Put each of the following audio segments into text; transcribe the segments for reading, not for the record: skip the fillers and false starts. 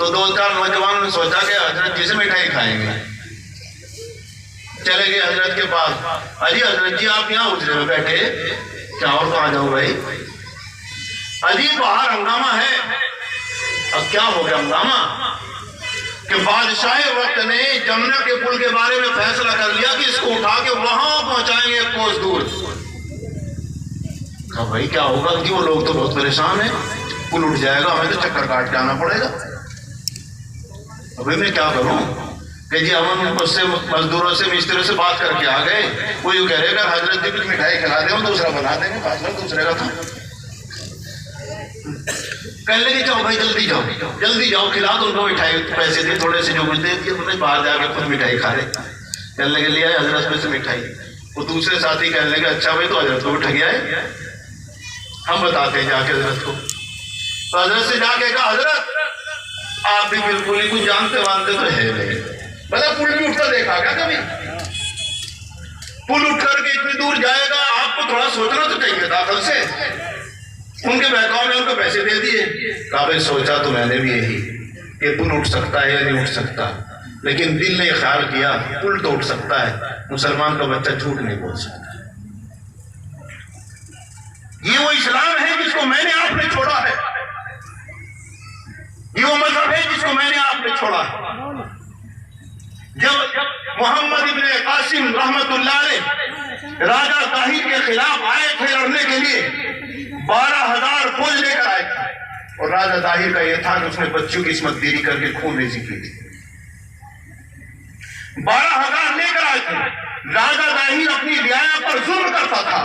تو 2-4 نوجوانوں نے سوچا کہ حضرت جی سے مٹھائی کھائیں گے. چلے گئے حضرت کے پاس. اجی حضرت جی آپ یہاں حجرے میں بیٹھے, کیا اور کہاں جاؤں بھائی؟ اجی باہر ہنگامہ ہے. اب کیا ہو گیا ہنگامہ؟ کہ بادشاہ وقت نے جمنا کے پل کے بارے میں فیصلہ کر لیا کہ اس کو اٹھا کے وہاں پہنچائیں گے 1 کوس دور. کہا بھائی کیا ہوگا کہ وہ لوگ تو بہت پریشان ہیں, پل اٹھ جائے گا, ہمیں تو چکر کاٹ کے آنا پڑے گا. ابھی میں کیا کروں کہ جی ہم اس سے مزدوروں سے مستری سے بات کر کے آ گئے, وہ یوں کہہ رہے کہ حضرت جی کچھ مٹھائی کھلا دیں, ہم دوسرا بنا دیں گے, فاصلہ دوسرے کا تھا. کہنے لگے جاؤ بھائی جلدی جاؤ, جلدی جاؤ, کھلا دو ان کو مٹھائی, پیسے دے تھوڑے سے جو کچھ دے دیے, انہیں باہر جا کے خود مٹھائی کھا لے. کہنے لگے لیا حضرت میں سے مٹھائی. وہ دوسرے ساتھی کہنے لگے اچھا بھائی تو حضرت کو اٹھ گیا ہے, ہم بتاتے ہیں جا کے حضرت کو. تو حضرت سے جا کے کہا حضرت آپ بھی بالکل ہی کچھ جانتے وانتے تو ہے نہیں, بھلا پل بھی اٹھتا دیکھا کیا کبھی؟ پل اٹھ کر کے اتنی دور جائے گا, آپ کو تھوڑا سوچنا تو چاہیے داخل سے. ان کے بہکاؤ میں ان کو پیسے دے دیے. کہا بھائی سوچا تو میں نے بھی یہی کہ پل اٹھ سکتا ہے یا نہیں اٹھ سکتا, لیکن دل نے یہ خیال کیا پل تو اٹھ سکتا ہے, مسلمان کا بچہ جھوٹ نہیں بول سکتا. یہ وہ اسلام ہے جس کو میں نے آپ نے چھوڑا ہے, یہ وہ مذہب ہے جس کو میں نے آپ نے چھوڑا ہے. جب محمد ابن قاسم رحمت اللہ علیہ راجہ طاہر کے خلاف آئے تھے لڑنے کے لیے, 12,000 فوج لے کر آئے تھے, اور راجہ طاہر کا یہ تھا کہ اس نے بچوں کی عصمت گیری کر کے خون ریزی کی تھی. 12,000 لے کر آئے تھے. راجہ طاہر اپنی رعایا پر ظلم کرتا تھا,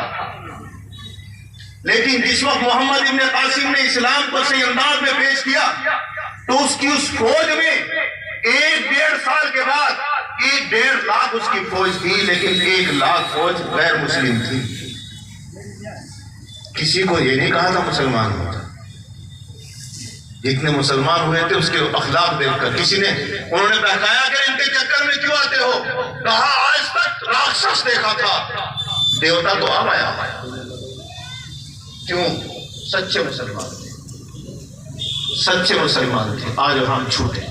لیکن جس وقت محمد ابن قاسم نے اسلام کو صحیح انداز میں پیش کیا تو اس کی اس فوج میں 1-1.5 سال کے بعد 1.5 لاکھ اس کی فوج تھی, لیکن 1 لاکھ فوج غیر مسلم تھی. کسی کو یہ نہیں کہا تھا مسلمان ہوتا. جتنے مسلمان ہوئے تھے اس کے اخلاق دیکھ کر کسی نے, انہوں نے بہکایا کہ ان کے چکر میں کیوں آتے ہو؟ کہا آج تک راکشس دیکھا تھا, دیوتا تو اب آیا. کیوں؟ سچے مسلمان تھے, سچے مسلمان تھے. آج ہم جھوٹے.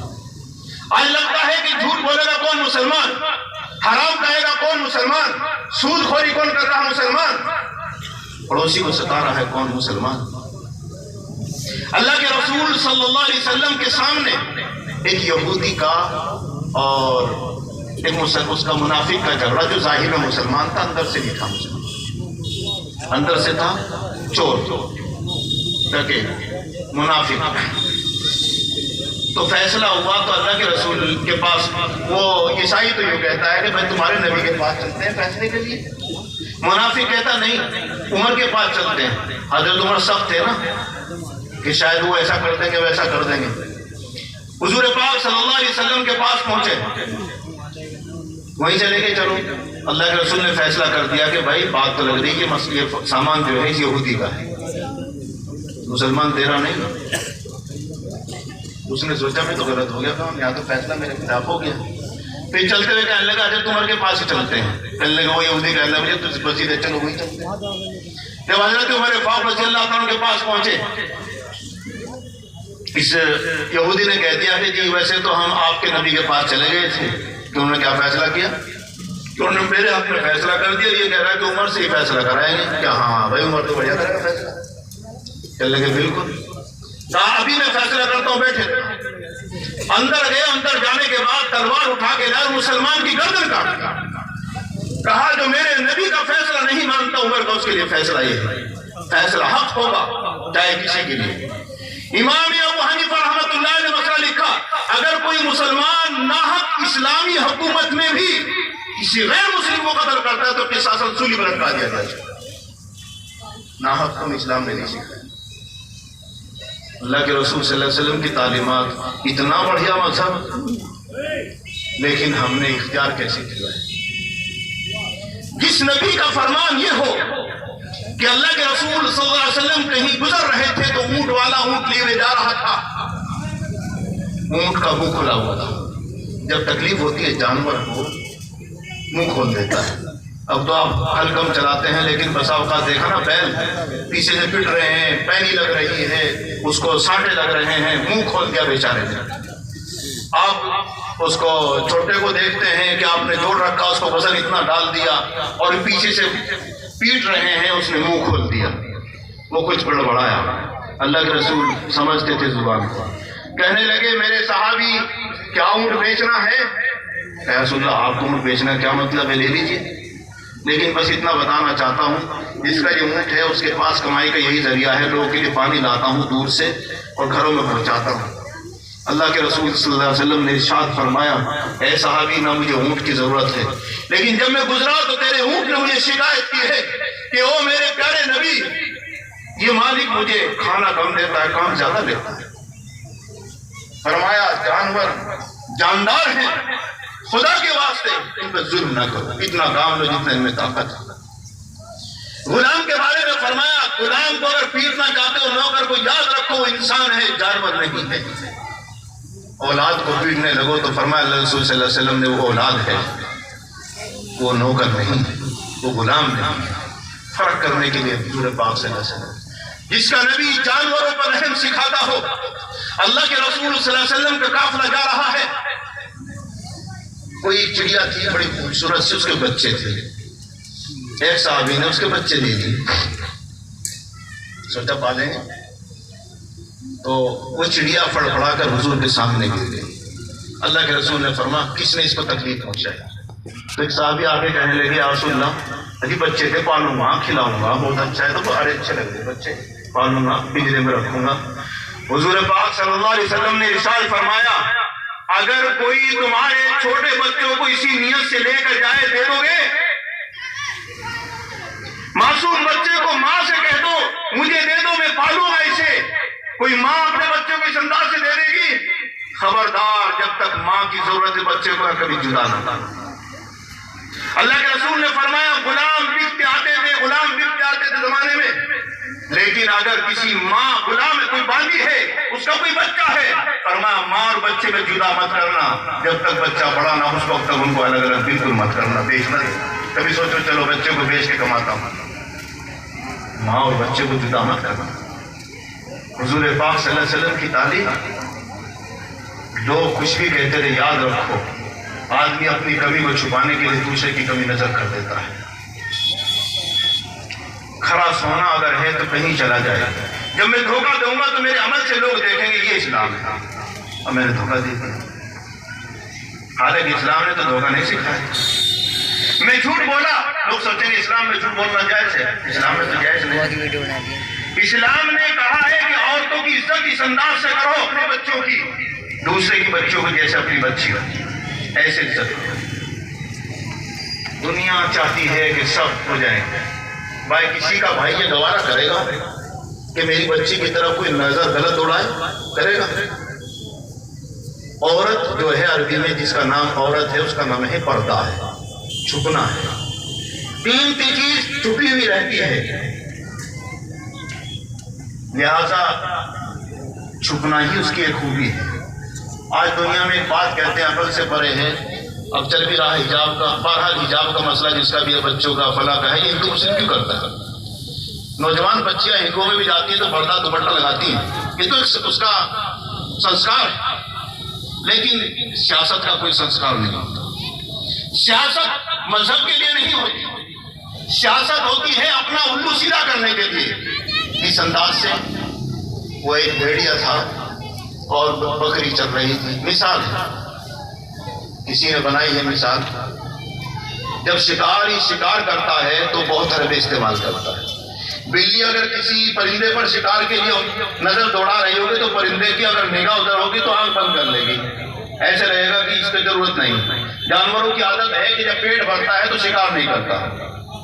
آج لگتا ہے کہ جھوٹ بولے گا کون مسلمان, حرام کہے گا کون مسلمان, سود خوری کون کر رہا مسلمان, پڑوسی کو ستا رہا ہے کون مسلمان. اللہ کے رسول صلی اللہ علیہ وسلم کے سامنے ایک یہودی کا اور ایک اس کا منافق کا جھگڑا, جو ظاہر میں مسلمان تھا اندر سے نہیں تھا مسلمان, اندر سے تھا چور منافق. تو فیصلہ ہوا تو اللہ کے رسول کے پاس, وہ عیسائی تو یوں کہتا ہے کہ میں تمہارے نبی کے پاس چلتے ہیں فیصلے کے لیے. منافق کہتا نہیں, عمر کے پاس چلتے ہیں. حضرت عمر سخت تھے نا کہ شاید وہ ایسا کر دیں گے ویسا کر دیں گے. حضور پاک صلی اللہ علیہ وسلم کے پاس پہنچے, وہیں چلے گئے. چلو اللہ کے رسول نے فیصلہ کر دیا کہ بھائی بات تو لگ رہی ہے کہ یہ سامان جو ہے یہودی کا ہے, مسلمان تیرا نہیں. اس نے سوچا میں تو غلط ہو گیا تھا, یہاں تو فیصلہ میرے خلاف ہو گیا. پھر چلتے ہوئے کہنے لگا حضرت عمر کے پاس ہی چلتے ہیں. کہنے لگا وہ یہودی کہنے لگا مجھے تو بس ادھر چلو وہیں چلتے ہیں. جب حضرت عمر فاروق رضی اللہ عنہ کے پاس پہنچے, اس یہودی نے کہہ دیا کہ جی ویسے تو ہم آپ کے نبی کے پاس چلے گئے تھے, کہ انہوں نے کیا فیصلہ کیا, کہ انہوں نے میرے حق میں فیصلہ کر دیا. یہ کہہ رہا ہے کہ عمر سے ہی فیصلہ کرائیں گے. کیا ہاں بھائی عمر تو بڑھیا کرے گا فیصلہ. کہنے لگے بالکل. کہا ابھی میں فیصلہ کرتا ہوں, بیٹھے. اندر گئے, اندر جانے کے بعد تلوار اٹھا کے لائے, مسلمان کی گردن کاٹ. کہا جو میرے نبی کا فیصلہ نہیں مانتا عمر کا, اس کے لیے فیصلہ یہ ہے, فیصلہ حق ہوگا چاہے کسی کے لیے. امام ابو حنیفہ رحمۃ اللہ نے مسئلہ لکھا, اگر کوئی مسلمان ناحق اسلامی حکومت میں بھی کسی غیر مسلم کو قتل کرتا ہے تو قصاصاً سولی پر لٹکا دیا جائے. ناحق تم اسلام نے نہیں سکھایا. اللہ کے رسول صلی اللہ علیہ وسلم کی تعلیمات, اتنا بڑھیا مذہب, لیکن ہم نے اختیار کیسے کیا ہے. جس نبی کا فرمان یہ ہو کہ اللہ کے رسول صلی اللہ علیہ وسلم کہیں گزر رہے تھے تو اونٹ والا اونٹ لیے ہوئے جا رہا تھا, اونٹ کا منہ کھلا ہوا تھا. جب تکلیف ہوتی ہے جانور کو منہ کھول دیتا ہے. اب تو آپ ہل کم چلاتے ہیں, لیکن بسا اوقات دیکھا نا بیل پیچھے سے پٹ رہے ہیں, پینی لگ رہی ہے, اس کو سانٹے لگ رہے ہیں, منہ کھول دیا بیچارے نے. آپ اس کو چھوٹے کو دیکھتے ہیں کہ آپ نے جوڑ رکھا، اس کو وزن اتنا ڈال دیا اور پیچھے سے پیٹ رہے ہیں، اس نے منہ کھول دیا، وہ کچھ بڑبڑایا۔ اللہ کے رسول سمجھتے تھے زبان کو، کہنے لگے میرے صحابی کیا اونٹ بیچنا ہے؟ یا رسول اللہ آپ کو اونٹ بیچنا کیا مطلب ہے، لے لیجیے، لیکن بس اتنا بتانا چاہتا ہوں جس کا یہ اونٹ ہے اس کے پاس کمائی کا یہی ذریعہ ہے، لوگوں کے لیے پانی لاتا ہوں دور سے اور گھروں میں پہنچاتا ہوں۔ اللہ کے رسول صلی اللہ علیہ وسلم نے ارشاد فرمایا اے صحابی نہ مجھے اونٹ کی ضرورت ہے، لیکن جب میں گزرا تو تیرے اونٹ نے مجھے شکایت کی ہے کہ او میرے پیارے نبی، یہ مالک مجھے کھانا کم دیتا ہے، کام زیادہ لیتا ہے۔ فرمایا جانور جاندار ہیں، خدا کے واسطے ان پہ ظلم نہ کرو، اتنا کام لو جتنا ان میں طاقت ہے۔ غلام کے بارے میں فرمایا غلام کو اگر پیٹنا چاہتے ہو نوکر کو یاد رکھو وہ انسان ہے، جانور نہیں ہے۔ اولاد کو پیٹنے لگو تو فرمایا اللہ رسول صلی اللہ علیہ وسلم نے وہ اولاد ہے، وہ نوکر نہیں ہے، وہ غلام نہیں ہے۔ فرق کرنے کے لیے حضور پاک صلی اللہ علیہ وسلم جس کا نبی جانوروں پر رحم سکھاتا ہو، اللہ کے رسول صلی اللہ علیہ وسلم کا قافلہ جا رہا ہے، کوئی ایک چڑیا تھی بڑی خوبصورت سے، اس کے بچے تھے، ایک صحابی نے اس کے بچے دے دیے، سوچا پالیں، تو وہ چڑیا فڑفڑا کر حضور کے سامنے گر گئی۔ اللہ کے رسول نے فرمایا کس نے اس کو تکلیف پہنچائی؟ تو ایک صحابی آگے کہنے لگے یا رسول اللہ جی بچے تھے، پالوں گا، کھلاؤں گا، بہت اچھا ہے، تو ارے اچھے لگ رہے بچے، پالوں گا، پنجرے میں رکھوں گا۔ حضور پاک صلی اللہ علیہ وسلم نے ارشاد فرمایا اگر کوئی تمہارے چھوٹے بچوں کو اسی نیت سے لے کر جائے دے دو گے؟ معصوم بچے کو ماں سے کہہ دو مجھے دے دو میں پالوں گا اسے، کوئی ماں اپنے بچوں کو اس انداز سے دے دے گی؟ خبردار جب تک ماں کی ضرورت ہے بچے کو کبھی جدا نہ کرنا۔ اللہ کے رسول نے فرمایا غلام بکتے آتے تھے، غلام بکتے آتے تھے زمانے میں، لیکن اگر کسی ماں غلام کوئی باندھی ہے اس کا کوئی بچہ ہے، فرمایا ماں اور بچے میں جدا مت کرنا، جب تک بچہ بڑا نہ اس وقت تک ان کو الگ الگ بالکل مت کرنا، بیچنا نہیں۔ کبھی سوچو چلو بچے کو بیچ کے کماتا ہوں، ماں اور بچے کو جدا مت کرنا۔ حضور پاک صلی اللہ علیہ وسلم کی تعلیم، لوگ کچھ بھی کہتے تھے یاد رکھو آدمی اپنی کمی کو چھپانے کے لیے دوسرے کی کمی نظر کر دیتا ہے۔ کھرا سونا اگر ہے تو کہیں چلا جائے، جب میں دھوکہ دوں گا تو میرے عمل سے لوگ دیکھیں گے یہ اسلام ہے، اور میں نے دھوکہ دے دیا، حالانکہ اسلام نے تو دھوکہ نہیں سکھایا۔ میں جھوٹ بولا، لوگ سوچیں گے اسلام میں جھوٹ بولنا جائز ہے، اسلام میں تو جائز نہیں۔ اسلام نے کہا ہے کہ عورتوں کی عزت اس انداز سے کرو اپنے بچوں کی، دوسرے کی بچوں کو جیسے اپنی بچی ہو ایسے عزت کرو۔ دنیا چاہتی ہے کہ سب ہو جائیں، بھائی کسی کا بھائی یہ گوارا کرے گا کہ میری بچی کی طرف کوئی نظر غلط اڑائے؟ کرے گا؟ عورت جو ہے عربی میں جس کا نام عورت ہے اس کا نام ہے پردہ ہے، چھپنا ہے، قیمتی چیز چھپی ہوئی رہتی ہے، لہذا چھپنا ہی اس کی ایک خوبی ہے۔ آج دنیا میں ایک بات کہتے ہیں عقل سے پرے ہے، اب چل بھی رہا حجاب کا، بہرحال حجاب کا مسئلہ جس کا بھی ہے بچوں کا فلاں کا ہے، یہ ہندو مسلم کیوں کرتا ہے؟ نوجوان بچیاں ہندوؤں میں بھی جاتی ہیں تو پردہ دوپٹہ لگاتی ہیں، یہ تو اس کا سنسکار ہے، لیکن سیاست کا کوئی سنسکار نہیں ہوتا۔ سیاست مذہب کے لیے نہیں ہوتی، سیاست ہوتی ہے اپنا الو سیدھا کرنے کے لیے۔ اس انداز سے وہ ایک بھیڑیا تھا اور بکری چل رہی تھی، مثال ہے، کسی نے بنائی ہے مثال، جب شکاری شکار کرتا ہے تو بہت حربے استعمال کرتا ہے۔ بلی اگر کسی پرندے پر شکار کے لیے نظر دوڑا رہی ہوگی تو پرندے کی اگر نگاہ ادھر ہوگی تو آنکھ بند کر لے گی، ایسے رہے گا کہ اس کی ضرورت نہیں۔ جانوروں کی عادت ہے کہ جب پیٹ بھرتا ہے تو شکار نہیں کرتا،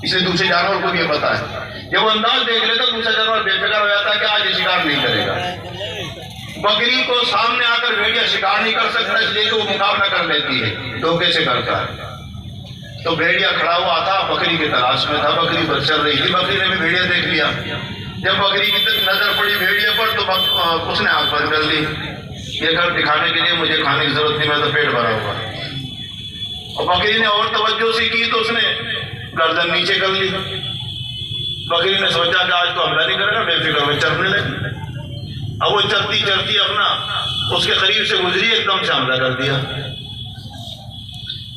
اس لیے دوسرے جانور کو بھی یہ پتا ہے، جب وہ انداز دیکھ لیتا تو دوسرا جانور بے فکر ہو جاتا ہے کہ آج یہ شکار نہیں کرے گا۔ بکری کو سامنے آ کر بھیڑیا شکار نہیں کر سکتا، اس لیے کہ وہ مقابلہ کر لیتی ہے، دھوکے سے کرتا ہے۔ تو بھیڑیا کھڑا ہوا تھا، بکری کی تلاش میں تھا، بکری بس چل رہی تھی، بکری نے بھی بھیڑیا دیکھ لیا، جب بکری کی نظر پڑی بھیڑیا پر تو اس نے آنکھ بند کر لی، یہ کر دکھانے کے لیے مجھے کھانے کی ضرورت نہیں، میں تو پیٹ بھرا ہوا۔ اور بکری نے اور توجہ سے کی تو اس نے گردن نیچے کر لی، بکری نے سوچا کہ آج تو حملہ نہیں کرے گا، بے فکر میں چلنے لگی۔ اب وہ چلتی چلتی اپنا اس کے قریب سے گزری، ایک دم سے حملہ کر دیا۔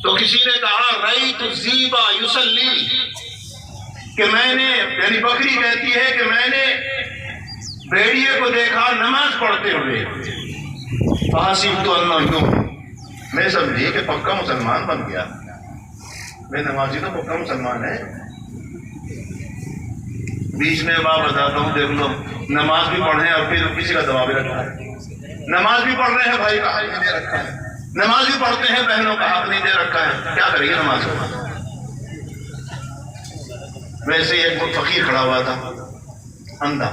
تو کسی نے کہا رأیت الذئب یصلی، کہ میں نے، یعنی بکری کہتی ہے کہ میں نے بھیڑیے کو دیکھا نماز پڑھتے ہوئے، فحسبت انہ یؤمن، میں سمجھی کہ پکا مسلمان بن گیا، میں نمازی تو پکا مسلمان ہے۔ بیچ میں بات بتاتا ہوں، دیکھ لو، نماز بھی پڑھ رہے ہیں اور پھر کسی کا دباؤ بھی رکھا ہے، نماز بھی پڑھ رہے ہیں بھائی کا حق نہیں دے رکھا ہے، نماز بھی پڑھتے ہیں بہنوں کا حق نہیں دے رکھا ہے، کیا کریے نماز کو۔ ویسے ایک فقیر کھڑا ہوا تھا، اندھا،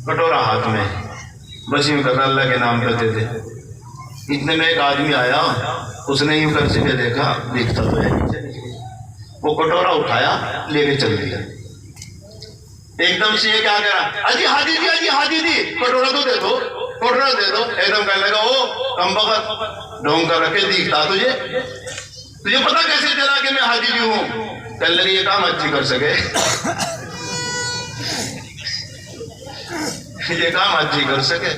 کٹورا ہاتھ میں، وسیم کر اللہ کے نام کرتے تھے۔ اتنے میں ایک آدمی آیا، اس نے یوں کر کے دیکھا، دیکھتا تو ہے، وہ کٹورا اٹھایا، لے کے چل دیا۔ ایک دم سے یہ کیا کہہ رہا، اجی ہادی دی، اجی ہادی دی، کٹورا تو دے دو، کٹورا دے دو۔ ایک دم کہنے لگا، او کم بخت، ڈھونگ کر رکھے، دیکھتا تجھے پتا کیسے چلا کہ میں حاجی بھی ہوں؟ کہنے لگے یہ کام اچھی کر سکے، یہ کام اچھی کر سکے،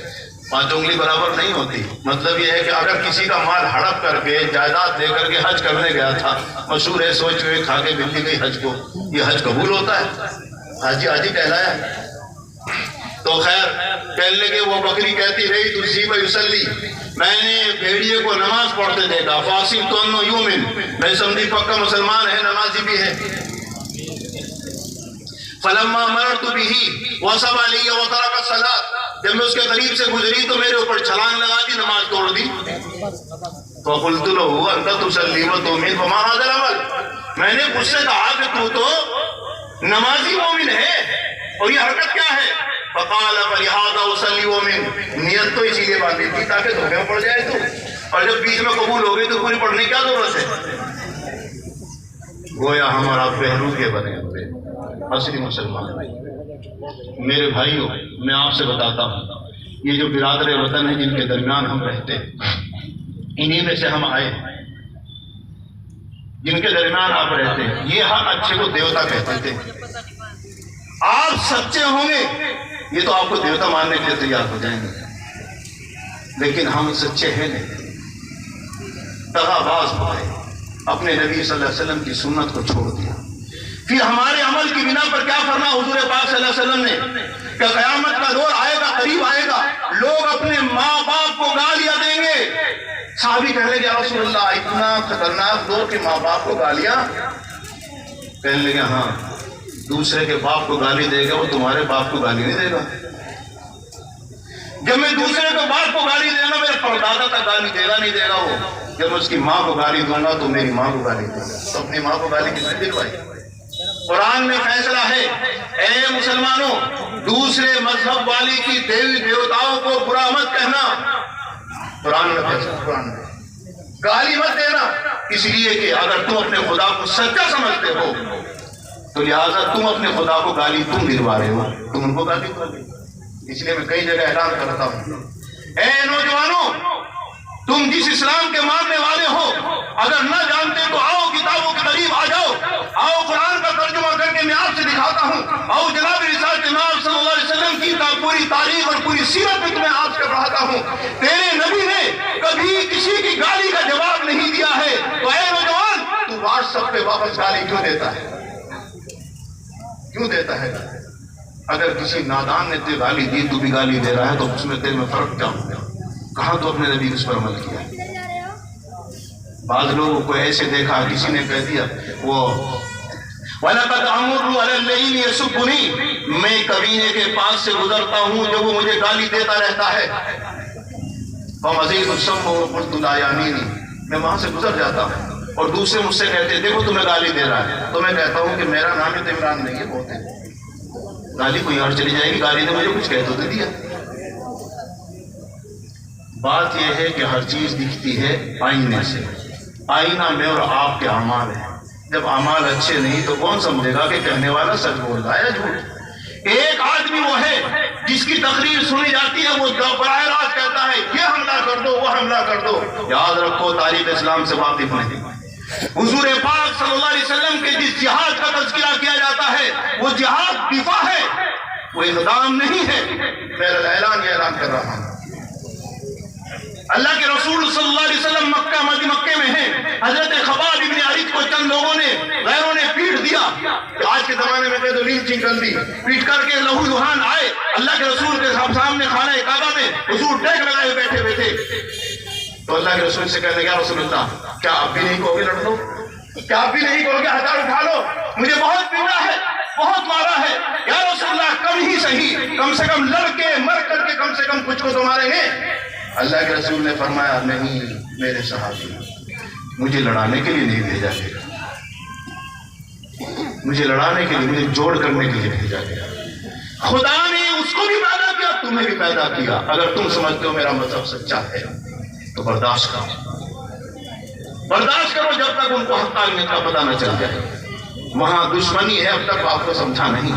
5 انگلی برابر نہیں ہوتی۔ مطلب یہ ہے کہ اگر کسی کا مال ہڑپ کر کے، جائیداد دے کر کے حج کرنے گیا تھا، مشہور ہے سوچ ہوئے کھا کے بلی گئی حج کو، یہ حج قبول ہوتا ہے؟ حاجی حاجی کہلایا۔ تو خیر کہنے لگے وہ بکری کہتی رہی تو الذئب یصلی، میں نے بھیڑیے کو نماز پڑھتے دیکھا، فحسبت انہ یؤمن، میں سمجھی پکا مسلمان ہے، نمازی بھی ہے۔ فلما مررت به وصب علی وترک الصلاۃ، جب میں اس کے قریب سے گزری تو میرے اوپر چھلانگ لگا دی، نماز توڑ دی۔ فقلت له انت تصلی وتؤمن فما هذا العمل، میں نے اس سے کہا کہ تو تو نمازی مومن ہے اور یہ حرکت کیا ہے؟ فقال فلهذا اصلی وؤمن، نیت تو اسی لیے باندھی تھی تاکہ دھوکے میں پڑ جائے تو، اور جب بیچ میں قبول ہو گئی تو پوری پڑھنے کی کیا ضرورت ہے؟ گویا ہمارا پہلو کے بنے ہوئے اصلی مسلمان۔ میرے بھائیوں، میں آپ سے بتاتا ہوں، یہ جو برادر وطن ہیں جن کے درمیان ہم رہتے ہیں، انہی میں سے ہم آئے ہیں، جن کے درمیان آپ رہتے ہیں، یہ ہر اچھے کو دیوتا کہتے تھے۔ آپ سچے ہوں گے یہ تو آپ کو دیوتا ماننے کے لیے تیار ہو جائیں گے، لیکن ہم سچے ہیں نہیں، دغا باز ہو گئے، اپنے نبی صلی اللہ علیہ وسلم کی سنت کو چھوڑ دیا۔ پھر ہمارے عمل کی بنا پر کیا فرما حضور پاک صلی اللہ علیہ وسلم نے کہ قیامت کا دور آئے گا، قریب آئے گا، لوگ اپنے ماں باپ کو گالیاں دیں گے۔ صحابی کہنے لگے یا رسول اللہ اتنا خطرناک دور کہ ماں باپ کو گالیاں؟ کہنے لگے ہاں، دوسرے کے باپ کو گالی دے گا وہ تمہارے باپ کو گالی نہیں دے گا۔ جب میں دوسرے کے باپ کو گالی دے گا میرے پردادا تک گالی دے گا نہیں دے گا وہ، جب اس کی ماں کو گالی دوں گا تو میری ماں کو گالی دے گا۔ تو اپنی ماں کو گالی کس نے دلوائی؟ قرآن میں فیصلہ ہے، اے مسلمانوں دوسرے مذہب والی کی دیوی دیوتاؤں کو برا مت کہنا، قرآن میں فیصلہ، قرآن میں گالی مت دینا، اس لیے کہ اگر تم اپنے خدا کو سچا سمجھتے ہو تو لہٰذا تم اپنے خدا کو گالی تم دلوا رہے ہو، تم ان کو گالی دو گے۔ اس لیے میں کئی جگہ اعلان کرتا ہوں، اے نوجوانوں تم جس اسلام کے ماننے والے ہو اگر نہ جانتے تو آؤ کتابوں کے قریب آ جاؤ، آؤ قرآن کا ترجمہ کر کے میں آپ سے دکھاتا ہوں، آؤ جناب رسالت امام صلی اللہ علیہ وسلم کی پوری تاریخ اور پوری سیرت میں تمہیں آپ سے پڑھاتا ہوں۔ تیرے نبی نے کبھی کسی کی گالی کا جواب نہیں دیا ہے، تو اے نوجوان تو واٹس ایپ پہ واپس گالی کیوں دیتا ہے؟ کیوں دیتا ہے؟ اگر کسی نادان نے تجھے گالی دی تو بھی گالی دے رہا ہے تو اس میں تیرے میں فرق کیا ہوگا؟ کہاں تو اپنے نبی اس پر عمل کیا؟ بعض لوگوں کو ایسے دیکھا، کسی نے کہہ دیا وہ وَلَقَدْ أَمُرُّ عَلَى اللَّيْلِ يَسُبُّنِي، میں کبینے کے پاس سے گزرتا ہوں جو وہ مجھے گالی دیتا رہتا ہے، فَمَزِيدُ السَّمُّ وَقُلْتُ لَا يَعْنِينِي، میں وہاں سے گزر جاتا ہوں اور دوسرے مجھ سے کہتے ہیں دیکھو تمہیں گالی دے رہا ہے، تو میں کہتا ہوں کہ میرا نام تو عمران نہیں ہے، بہت ہے، گالی کوئی اور چلی جائے گی، گالی نے مجھے کچھ کہہ تو دے دیا۔ بات یہ ہے کہ ہر چیز دکھتی ہے آئینے سے، آئینہ میں اور آپ کے اعمال ہیں، جب اعمال اچھے نہیں تو کون سمجھے گا کہ کہنے والا سچ بول رہا ہے یا جھوٹ؟ ایک آدمی وہ ہے جس کی تقریر سنی جاتی ہے وہ براہ راست کہتا ہے یہ حملہ کر دو وہ حملہ کر دو۔ یاد رکھو تاریخ اسلام سے واقف نہیں، حضور پاک صلی اللہ علیہ وسلم کے جس جہاد کا تذکرہ کیا جاتا ہے وہ جہاد دفاع ہے، وہ اقدام نہیں ہے۔ میں اعلان کر رہا ہوں اللہ کے رسول صلی اللہ علیہ وسلم مکے میں ہیں، حضرت خباب ابن عریت کو چند لوگوں نے غیروں نے پیٹ دیا، آج کے زمانے میں تو لنچنگ کر دی، پیٹ کر کے لہو لہان آئے اللہ کے رسول کے سامنے خانہ کعبہ میں، حضور ٹیک لگائے بیٹھے ہوئے تھے، تو اللہ کے رسول سے کہنے یا رسول اللہ کیا آپ بھی نہیں کہو گے لڑ لو، کیا آپ بھی نہیں کہو گے ہتھیار اٹھا لو، مجھے بہت پیٹا ہے، بہت مارا ہے، یا رسول اللہ کم ہی صحیح، کم سے کم لڑ کے مر کر کے کم سے کم کچھ کو تو ماریں گے۔ اللہ کے رسول نے فرمایا نہیں میرے صحابی، مجھے لڑانے کے لیے نہیں بھیجا گیا، مجھے لڑانے کے لیے، مجھے جوڑ کرنے کے لیے بھیجا گیا۔ خدا نے اس کو بھی پیدا کیا، تمہیں بھی پیدا کیا، اگر تم سمجھتے ہو میرا مذہب سچا ہے تو برداشت کرو، برداشت کرو جب تک ان کو حقانیت کا پتہ نہ چل جائے۔ وہاں دشمنی ہے، اب تک آپ کو سمجھا نہیں،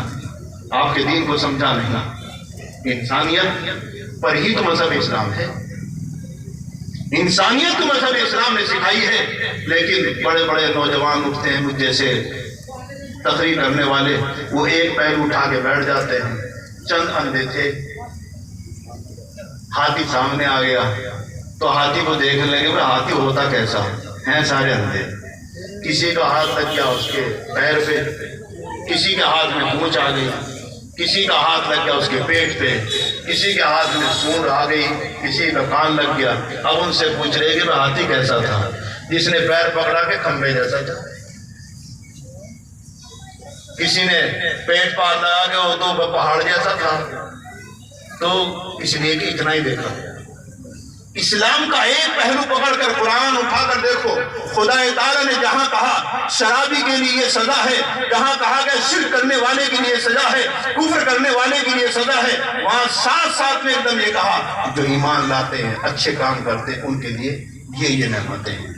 آپ کے دین کو سمجھا نہیں۔ انسانیت پر ہی تو مذہب اسلام ہے، انسانیت تو مذہب اسلام نے سکھائی ہے، لیکن بڑے بڑے نوجوان اٹھتے ہیں مجھ جیسے تقریر کرنے والے، وہ ایک پیر اٹھا کے بیٹھ جاتے ہیں۔ چند اندھے تھے، ہاتھی سامنے آ گیا تو ہاتھی کو دیکھنے لگے کہ ہاتھی ہوتا کیسا ہے، سارے اندھے، کسی کا ہاتھ لگ گیا اس کے پیر پہ، کسی کے ہاتھ میں پونچھ آ گئی، کسی کا ہاتھ لگ گیا اس کے پیٹ پہ، کسی کے ہاتھ میں سونڈ آ گئی، کسی کا کان لگ گیا۔ اب ان سے پوچھ رہے کہ ہاتھی کیسا تھا؟ جس نے پیر پکڑا کے کھمبے جیسا تھا، کسی نے پیٹ پار لگا کے وہ تو پہاڑ جیسا تھا، تو اس لیے کہ اتنا ہی دیکھا۔ اسلام کا ایک پہلو پکڑ کر قرآن اٹھا کر دیکھو، خدا تعالیٰ نے جہاں کہا شرابی کے لیے یہ سزا ہے، جہاں کہا کہ شرک کرنے والے کے لیے سزا ہے، کفر کرنے والے کے لیے سزا ہے، وہاں ساتھ ساتھ میں ایک دم یہ کہا جو ایمان لاتے ہیں، اچھے کام کرتے ہیں، ان کے لیے یہ نعمتیں ہیں۔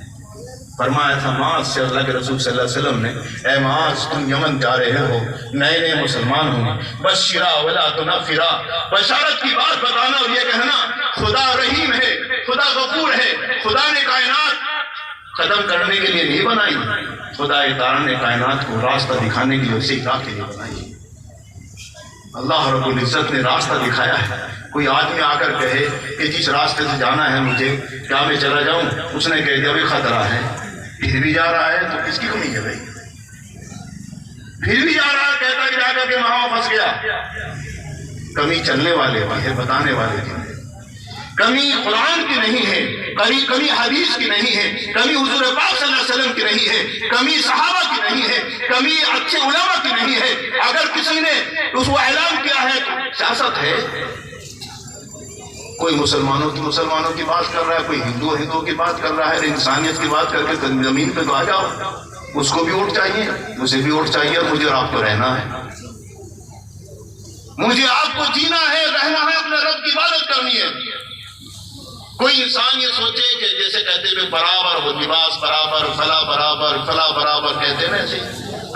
فرمایا تھا معاذ سے اللہ کے رسول صلی اللہ علیہ وسلم نے، اے معاذ تم یمن جا رہے ہو، نئے نئے مسلمان ہو، بشرا ولا تنفرا، بشارت کی بات بتانا اور یہ کہنا خدا رحیم ہے، خدا غفور ہے، خدا نے کائنات ختم کرنے کے لیے نہیں بنائی، خدا تعالیٰ نے کائنات کو راستہ دکھانے کے لیے اسی راہ کے لیے بنائی۔ اللہ رب العزت نے راستہ دکھایا ہے۔ کوئی آدمی آ کر کہے کہ جس راستے سے جانا ہے مجھے، کیا میں چلا جاؤں؟ اس نے کہہ دیا بھی خطرہ ہے، پھر بھی جا رہا ہے، تو کس کی کمی ہے بھائی؟ پھر بھی جا رہا ہے، کہتا کہ جا کر کے وہاں پھنس گیا۔ کمی چلنے والے کی ہے، بتانے والے کی ہے، کمی قرآن کی نہیں ہے، کمی حدیث کی نہیں ہے، کمی حضور پاک صلی اللہ علیہ وسلم کی نہیں ہے، کمی صحابہ کی نہیں ہے، کمی اچھے علماء کی نہیں ہے۔ اگر کسی نے اس کو اعلان کیا ہے تو سیاست ہے، کوئی مسلمانوں کی بات کر رہا ہے، کوئی ہندوؤں کی بات کر رہا ہے، انسانیت کی بات کر کے زمین پہ تو آ جاؤ، اس کو بھی ووٹ چاہیے، اسے بھی ووٹ چاہیے، اور مجھے اور آپ کو رہنا ہے، مجھے آپ کو جینا ہے، رہنا ہے، اپنے رب کی عبادت کرنی ہے۔ کوئی انسان یہ سوچے کہ جیسے کہتے ہوئے برابر ہو، لباس برابر، فلاں برابر، فلاں برابر، کہتے ہیں ایسے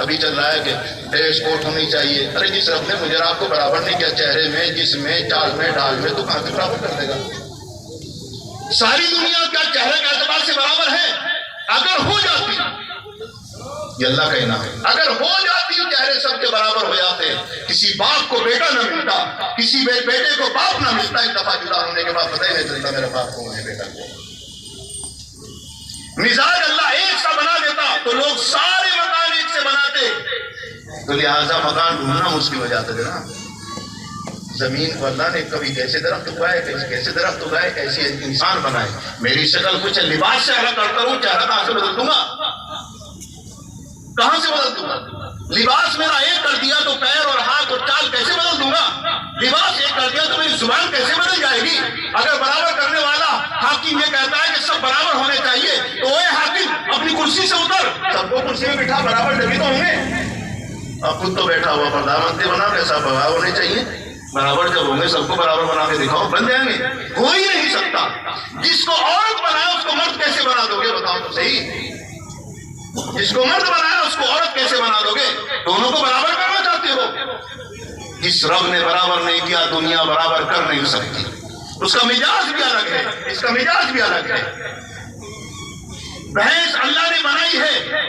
ابھی چل رہا ہے کہ ڈریس کوڈ ہونی چاہیے۔ ارے جس رب نے مجھے آپ کو برابر نہیں کیا، چہرے میں، جسم میں، چال میں، ڈھال میں، تو کہاں سے برابر کر دے گا؟ ساری دنیا کیا چہرے کے اعتبار سے برابر ہے؟ اگر ہو جاتی، یہ اللہ کا انعام ہے، اگر ہو جاتی چہرے سب کے برابر ہو جاتے، کسی باپ کو بیٹا نہ ملتا، کسی بیٹے کو باپ نہ ملتا، ایک دفعہ جدا ہونے کے بعد پتہ ہی نہیں چلتا میرا باپ کون ہے، بیٹا کون۔ مزاج اللہ ایک سا بنا دیتا تو لوگ سارے مکان ایک سے بناتے، تو لہذا مکان ڈھونڈنا مشکل ہو جاتا ہے نا۔ زمین کو اللہ نے کبھی کیسے درخت اگائے، کیسے درخت اگائے، ایسے انسان بنائے۔ میری شکل کچھ لباس سے الگ کرتا ہوں، چہرہ کہاں سے بدل دوں گا؟ کہاں سے بدل دوں گا؟ لباس میرا ایک کر دیا تو پیر اور ہاتھ اور چال کیسے بدل دوں گا؟ لباس ایک کر دیا تو میری زبان کیسے بدل جائے گی؟ اگر برابر کرنے والا حاکم یہ کہتا ہے کہ سب برابر ہونے چاہیے، تو اے حاکم اپنی کرسی سے اتر، سب کو کرسی میں بٹھا، برابر جبھی تو ہوں گے۔ اب خود تو بیٹھا ہوا پردھان منتری بنا کے سب برابر ہونے چاہیے، برابر جب ہوں گے سب کو برابر بنا کے دکھاؤ، بن جائیں گے؟ ہو ہی نہیں سکتا۔ جس کو عورت بنایا اس کو مرد کیسے بنا دو گے؟ بتاؤ تو صحیح۔ جس کو مرد بنایا اس کو عورت کیسے بنا دو گے؟ دونوں کو برابر کرنا چاہتے ہو؟ جس رب نے برابر نہیں کیا دنیا برابر کر نہیں سکتی۔ اس کا مزاج بھی الگ ہے، اس کا مزاج بھی الگ ہے۔ بھینس اللہ نے بنائی ہے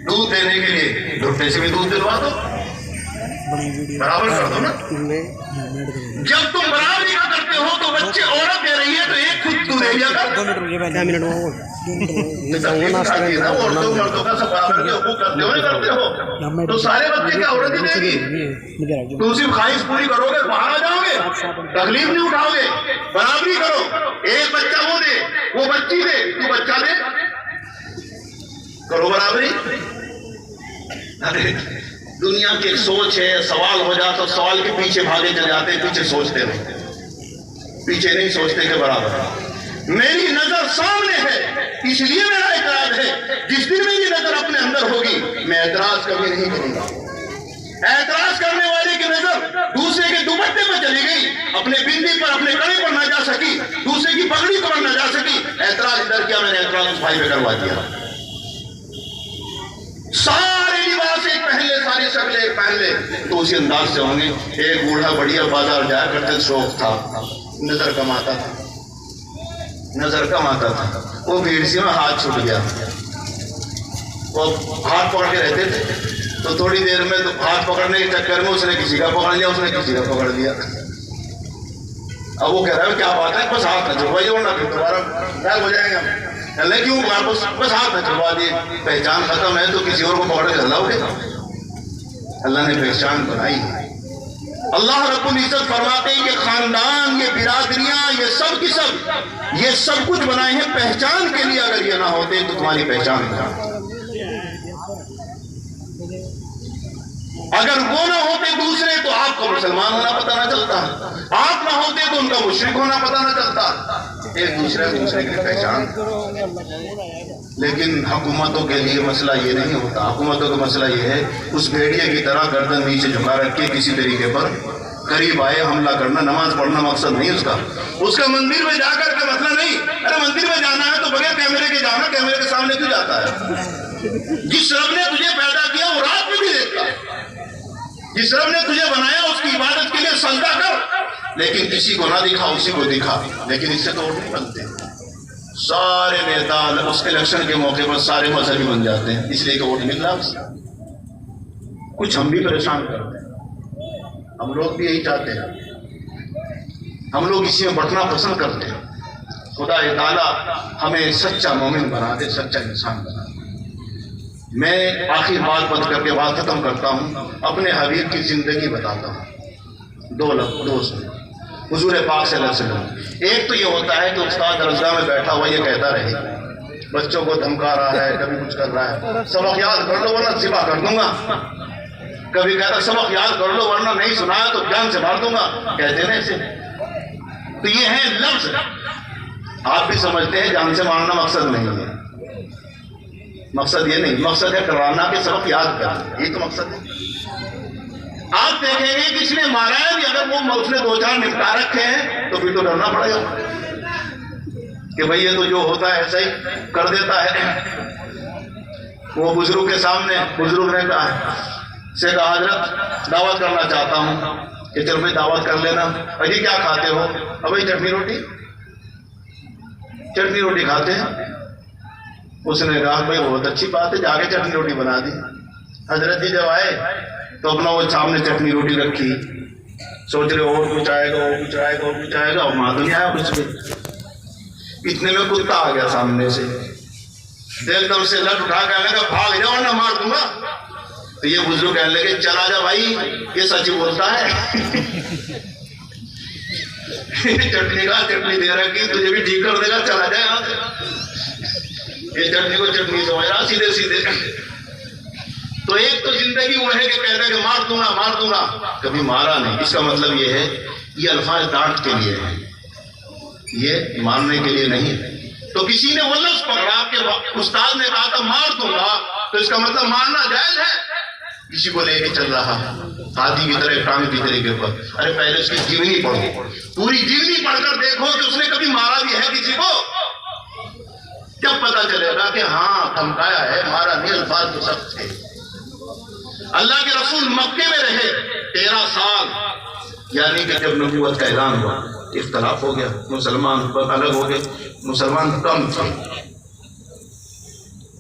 دودھ دینے کے لیے، گھٹنے سے بھی دودھ دلوا دو، برابر کر دو نا۔ جب تم برابری نہ کرتے ہو تو بچے عورت دے رہی ہے تو ایک خود تو دے دیا کر. عورتوں مردوں کا سب برابر کے حقوق کرتے ہو تو سارے بچے کیا عورت ہی دے گی؟ تم صرف خواہش پوری کرو گے باہر آ جاؤ گے، تکلیف نہیں اٹھاؤ گے. برابری کرو، ایک بچہ وہ دے وہ بچی دے تو بچہ دے، کرو برابری. ارے دنیا کی ایک سوچ ہے، سوال ہو جاتا سوال کے پیچھے بھاگے چلے جاتے ہیں، پیچھے سوچتے رہتے، پیچھے نہیں سوچتے کہ برابر. میری نظر سامنے ہے اس لیے میرا اعتراض ہے. جس دن میری نظر اپنے اندر ہوگی میں اعتراض کبھی نہیں کروں گا. اعتراض کرنے والے کی نظر دوسرے کے دوپٹے پر چلی گئی، اپنے بندی پر اپنے کڑے پر نہ جا سکی، دوسرے کی پگڑی پر نہ جا سکی، اعتراض ادھر کیا میں نے اعتراض اس بھائی پہ کروا دیا. سارے لباس ایک پہن لے، ساری شکلیں ایک پہن لے تو اسی انداز سے ہوں گے. ایک بوڑھا بڑھیا بازار جایا کرتے، شوق تھا، نظر کماتا تھا، نظر کماتا تھا. وہ بھیڑ سی میں ہاتھ چھوٹ گیا، وہ ہاتھ پکڑ کے رہتے تھے تو تھوڑی دیر میں تو ہاتھ پکڑنے کے چکر میں اس نے کسی کا پکڑ لیا، اس نے کسی کا پکڑ لیا. اب وہ کہہ رہا ہے کیا بات ہے، بس ہاتھ نہ چھڑوائیے ورنہ پھر دوبارہ غائب ہو جائے گا. اللہ کیوں واپس بس ہاتھ نہ چھڑوا دیے. پہچان ختم ہے تو کسی اور کو پکڑ کے ہلاؤ گے؟ اللہ نے پہچان بنائی ہے. اللہ رب العزت فرماتے ہیں کہ خاندان، یہ برادریاں، یہ سب کی سب یہ سب کچھ بنائے ہیں پہچان کے لیے. اگر یہ نہ ہوتے تو تمہاری پہچان کیا؟ اگر وہ نہ ہوتے دوسرے تو آپ کو مسلمان ہونا پتہ نہ چلتا، آپ نہ ہوتے تو ان کا مشرک ہونا پتہ نہ چلتا. ایک دوسرے کی پہچان. لیکن حکومتوں کے لیے مسئلہ یہ نہیں ہوتا. حکومتوں کا مسئلہ یہ ہے اس بھیڑیے کی طرح گردن نیچے جھکا رکھ کے کسی طریقے پر قریب آئے حملہ کرنا. نماز پڑھنا مقصد نہیں اس کا مندر میں جا کر کے مسئلہ نہیں. ارے مندر میں جانا ہے تو بغیر کیمرے کے جانا، کیمرے کے سامنے کیوں جاتا ہے؟ جس رب نے تجھے پیدا کیا وہ رات میں بھی دیکھتا ہے. جس رب نے تجھے بنایا اس کی عبادت کے لیے سجدہ کر، لیکن کسی کو نہ دکھا، اسی کو دکھا. لیکن اس سے تو نہیں بنتے. سارے نیتا اس الیکشن کے موقع پر سارے مذہبی بن جاتے ہیں اس لیے کہ ووٹ مل رہا. کچھ ہم بھی پریشان کرتے ہیں، ہم لوگ بھی یہی چاہتے ہیں، ہم لوگ اسی میں بڑھنا پسند کرتے ہیں. خدا تعالیٰ ہمیں سچا مومن بنا دے، سچا انسان بنا دے. میں آخر بات بند کر کے بات ختم کرتا ہوں. اپنے حبیب کی زندگی بتاتا ہوں. دو حضور پاک صلی اللہ علیہ وسلم. ایک تو یہ ہوتا ہے کہ استاد درسگاہ میں بیٹھا ہوا یہ کہتا رہے، بچوں کو دھمکا رہا ہے، کبھی کچھ کر رہا ہے، سبق یاد کر لو ورنہ ذبح کر دوں گا. کبھی کہتا سبق یاد کر لو ورنہ نہیں سنایا تو جان سے مار دوں گا. کہتے ہیں اسے. تو یہ ہے لفظ. آپ بھی سمجھتے ہیں جان سے مارنا مقصد نہیں ہے. مقصد یہ نہیں، مقصد ہے ڈرانا کہ سبق یاد کرنا. یہ تو مقصد ہے. آپ دیکھیں گے کہ اس نے مارا ہے بھی، اگر وہ اس نے 2-4 نپٹا رکھے ہیں تو پھر تو ڈرنا پڑے گا کہ بھئی یہ تو جو ہوتا ہے ایسا ہی کر دیتا ہے. وہ بزرگ کے سامنے بزرگ نے کہا حضرت دعوت کرنا چاہتا ہوں کہ چل بھائی دعوت کر لینا. بھائی کیا کھاتے ہو؟ بھائی چٹنی روٹی کھاتے ہیں. اس نے کہا بھائی بہت اچھی بات ہے، جا کے چٹنی روٹی بنا دی. حضرت جی جب آئے تو اپنا وہ سامنے چٹنی روٹی رکھی، سوچ رہے اور کچھ آئے گا، اور کچھ آئے گا، اور کچھ آئے گا، اور معلوم نہیں آیا کچھ بھی. اتنے میں کتا آ گیا سامنے سے، ایک دم سے لٹ اٹھا کہنے لگا بھاگ جاؤ ورنہ مار دوں گا. تو یہ بزرگ کہنے لگے چلا جا بھائی، یہ سچ بولتا ہے. چٹنی کا چٹنی دے رکھی تجھے بھی ٹھیک کر دے گا، چلا جائے یہاں سے. یہ چٹنی کو چٹنی سمجھ رہا سیدھے سیدھے. تو ایک تو زندگی وہ ہے کہ کہتا ہے کہ مار دوں گا، کبھی مارا نہیں. اس کا مطلب یہ ہے یہ الفاظ ڈانٹ کے لیے ہے، یہ مارنے کے لیے نہیں ہے. تو کسی نے وہ لفظ پکڑا کہ استاد نے کہا تھا مار دوں گا، تو اس کا مطلب مارنا جائز ہے. کسی کو لے کے چل رہا ہاتھی کی طرح ٹانگ کی طریقے پر. ارے پہلے اس کی جیونی پڑھو، پوری جیونی پڑھ کر دیکھو کہ اس نے کبھی مارا بھی ہے کسی کو. جب پتا چلے گا کہ ہاں دھمکایا ہے، مارا نہیں. الفاظ تو سخت تھے. اللہ کے رسول مکے میں رہے 13 سال، یعنی کہ جب نبوت کا اعلان ہوا اختلاف ہو گیا، مسلمان الگ ہو گئے، مسلمان کم تھے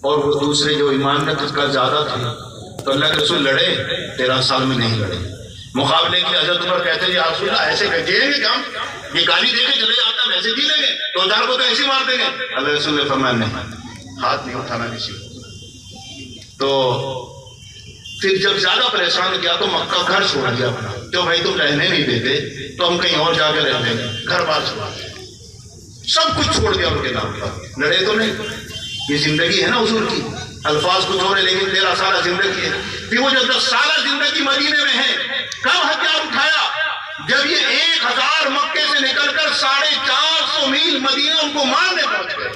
اور وہ دوسرے جو ایمان میں زیادہ تھے. تو اللہ کے رسول لڑے 13 سال میں نہیں لڑے. مقابلے کے لیے حضرت عمر کہتے جی رسول اللہ ایسے جیئیں گے کام، یہ گالی دے کے چلے جاتا ہم ایسے جی لیں گے، 2000 کو تو ایسے مار دیں گے۔ اللہ رسول نے فرمایا نہیں، ہاتھ نہیں اٹھانا کسی کو۔ تو پھر جب زیادہ پریشان کیا تو مکہ گھر چھوڑ دیا اپنا، جو بھائی تم رہنے نہیں دیتے تو ہم کہیں اور جا کے رہ لیں گے، گھر بار چھوڑا دیا، سب کچھ چھوڑ دیا ان کے نام پر، لڑے تو نہیں۔ یہ زندگی ہے نا حضور کی، الفاظ کچھ اور ہے لیکن 13 سالہ زندگی ہے۔ پھر وہ جو 10 سالہ زندگی مدینے میں ہے، کب ہتھیار اٹھایا؟ جب یہ 1000 مکے سے نکل کر 450 میل مدینہ ان کو مارنے پہنچ گئے۔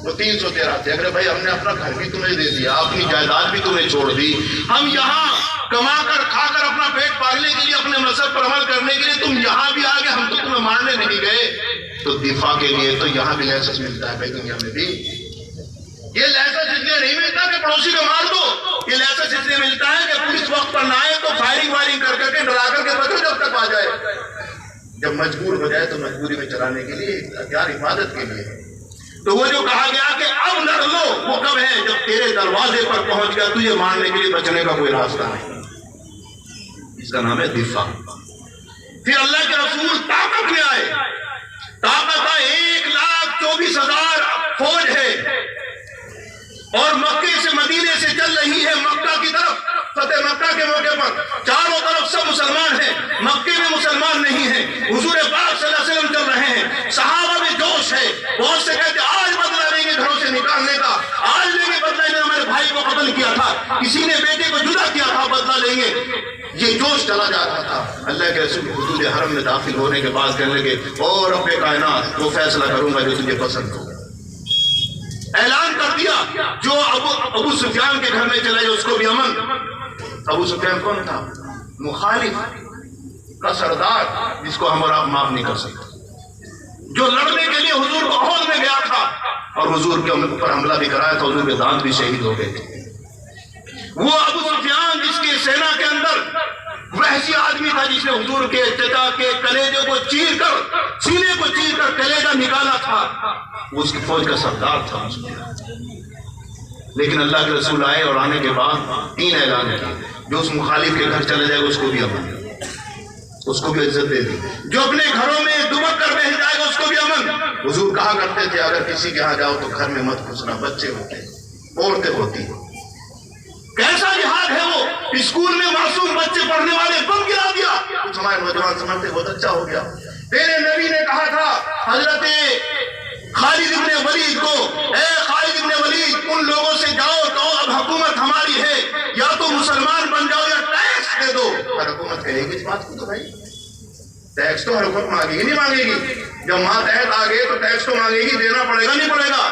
وہ 313 تھے، اگر بھائی ہم نے اپنا گھر بھی تمہیں دے دیا، اپنی جائیداد بھی تمہیں چھوڑ دی، ہم یہاں کما کر کھا کر اپنا پیٹ پالنے کے لیے، اپنے مذہب پر عمل کرنے کے لیے تم یہاں بھی آ گئے، ہم تو تمہیں مارنے نہیں گئے۔ تو دفاع کے لیے تو یہاں بھی لائسنس ملتا ہے بھائی، دنیا میں بھی یہ لائسنس اس لیے نہیں ملتا کہ پڑوسی کو مار دو، یہ لائسنس اس لیے ملتا ہے کہ پولیس وقت پر نہ آئے تو فائرنگ وائرنگ کر کر کے ڈرا کر کے پکڑو جب تک آ جائے۔ جب مجبور ہو جائے تو مجبوری میں چلانے کے لیے ہتھیار حفاظت کے لیے۔ تو وہ جو کہا گیا کہ اب لڑ لو، وہ کب ہے؟ جب تیرے دروازے پر پہنچ گیا، تجھے مارنے کے لیے بچنے کا کوئی راستہ نہیں۔ اس کا نام ہے دفاع۔ پھر اللہ کے رسول طاقت میں آئے، طاقت کا 1,24,000 فوج ہے اور مکے سے مدینے سے چل رہی ہے مکہ کی طرف۔ فتح مکہ کے موقع پر چاروں طرف سب مسلمان ہیں، مکے میں مسلمان نہیں ہیں۔ حضور پاک صلی اللہ علیہ وسلم چل رہے ہیں، صحابہ میں جوش ہے، بہت سے کہتے ہیں آج بدلہ لیں گے گھروں سے نکالنے کا، آج لیں گے بدلہ، انہوں نے ہمارے بھائی کو قتل کیا تھا، کسی نے بیٹے کو جدا کیا تھا، بدلہ لیں گے۔ یہ جوش چلا جا رہا تھا۔ اللہ کے رسول حدود حرم میں داخل ہونے کے بعد کہنے لگے اور رب کائنات وہ فیصلہ کروں گا جو تجھے پسند ہو۔ اعلان کر دیا جو ابو سفیان کے گھر میں چلا جائے اس کو بھی امن۔ ابو سفیان کون تھا؟ مخالف کا سردار، جس کو ہم اور آپ معاف نہیں کر سکتے، جو لڑنے کے لیے حضور کو احد میں گیا تھا اور حضور کے اوپر حملہ بھی کرایا تھا، حضور کے دانت بھی شہید ہو گئے تھے۔ وہ ابو سفیان جس کے سینا کے اندر وحشی آدمی تھا، جس نے حضور کے چچا کے کلیجے کو چیر کر، سینے کو چیر کر کلیجہ نکالا تھا، وہ اس کی فوج کا سردار تھا۔ لیکن اللہ کے رسول آئے اور آنے کے بعد 3 اعلان کیے، جو اس مخالف کے گھر چلے جائے گا اس کو بھی امن، اس کو بھی عزت دے دی، جو اپنے گھروں میں دبک کر بیٹھ جائے گا اس کو بھی امن۔ حضور کہا کرتے تھے اگر کسی کے ہاں جاؤ تو گھر میں مت گھسنا، بچے ہوتے، عورتیں ہوتی۔ کیسا جہاد ہے وہ؟ اسکول میں معصوم بچے پڑھنے والے بم گرا دیا۔ کچھ ہمارے نوجوان سمجھتے بہت اچھا ہو گیا۔ تیرے نبی نے کہا تھا حضرت خالد ابن ولید کو، اے خالد ابن ولید ان لوگوں سے جاؤ تو اب حکومت ہماری ہے، یا تو مسلمان بن جاؤ یا ٹیکس دے دو۔ ہر حکومت کہے گی اس بات کو، تو بھائی ٹیکس تو ہر حکومت مانگے گی نہیں مانگے گی؟ جب ماتحت آ گئے تو ٹیکس تو مانگے گی، دینا پڑے گا نہیں پڑے گا؟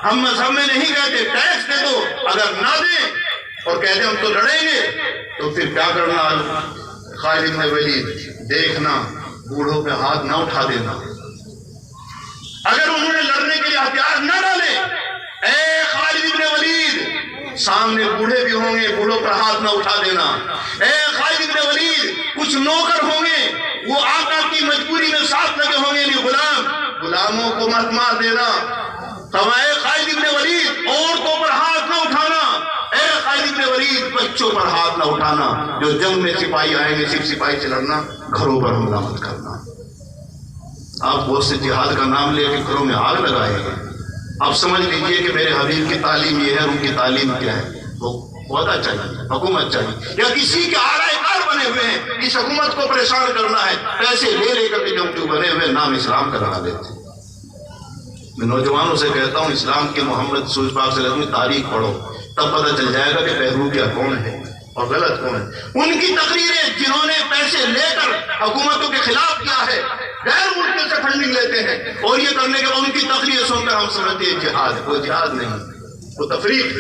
ہم مذہب میں نہیں کہتے ٹیکس دے دو، اگر نہ دیں اور کہتے ہم تو لڑیں گے تو پھر کیا کرنا؟ خالد بن ولید دیکھنا بوڑھوں پہ ہاتھ نہ اٹھا دینا، اگر انہوں نے لڑنے کے لیے ہتھیار نہ ڈالے، اے خالد بن ولید سامنے بوڑھے بھی ہوں گے، بوڑھوں پر ہاتھ نہ اٹھا دینا۔ اے خالد بن ولید کچھ نوکر ہوں گے، وہ آقا کی مجبوری میں ساتھ لگے ہوں گے، یعنی غلاموں کو مت مار دینا۔ اے خالد بن ولید عورتوں پر ہاتھ نہ اٹھانا، اے خالد بن ولید بچوں پر ہاتھ نہ اٹھانا، جو جنگ میں سپاہی آئیں گے صرف سپاہی سے لڑنا، گھروں پر حملہ مت کرنا۔ آپ بہت سے جہاد کا نام لے کے گھروں میں آگ لگائے ہیں۔ آپ سمجھ لیجئے کہ میرے حبیب کی تعلیم یہ ہے، ان کی تعلیم کیا ہے؟ وہ عہدہ چاہیے، حکومت چاہیے، یا کسی کے آرائے کار بنے ہوئے ہیں، اس حکومت کو پریشان کرنا ہے، پیسے لے لے کر کے جمٹو بنے ہوئے نام اسلام کا لگا دیتے۔ میں نوجوانوں سے کہتا ہوں اسلام کے محمد رسول پاک صلی اللہ علیہ وسلم کی تاریخ پڑھو، تب پتہ چل جائے گا کہ پیرو کیا کون ہے اور غلط کون ہے۔ ان کی تقریریں جنہوں نے پیسے لے کر حکومتوں کے خلاف کیا ہے، غیر ملکوں سے فنڈنگ لیتے ہیں، اور یہ کرنے کے بعد ان کی تقریر سن کر ہم سمجھتے ہیں جہاد، وہ جہاد نہیں، وہ تفریق،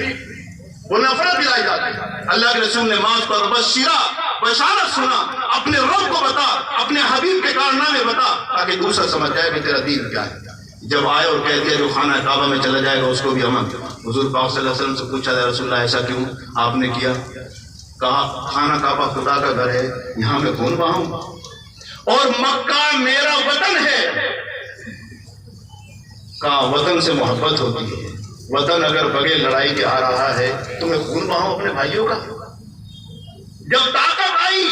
وہ نفرت دلائی جاتی ہے۔ اللہ کے رسول نے ماذ پر بشارت سنا، اپنے رب کو بتا، اپنے حبیب کے کارنامے بتا، تاکہ دوسرا سمجھ جائے کہ تیرا دین کیا ہے۔ جب آئے اور کہہ دیا جو خانہ کعبہ میں چلا جائے گا اس کو بھی امن۔ حضور پاک صلی اللہ علیہ وسلم سے پوچھا یا رسول اللہ ایسا کیوں آپ نے کیا؟ کہا خانہ کعبہ خدا کا گھر ہے، یہاں میں کون وہاں ہوں، اور مکہ میرا وطن ہے۔ کہا وطن سے محبت ہوتی ہے، وطن اگر بغیر لڑائی کے آ رہا ہے تو میں خون بہاؤں اپنے بھائیوں کا؟ جب طاقت آئی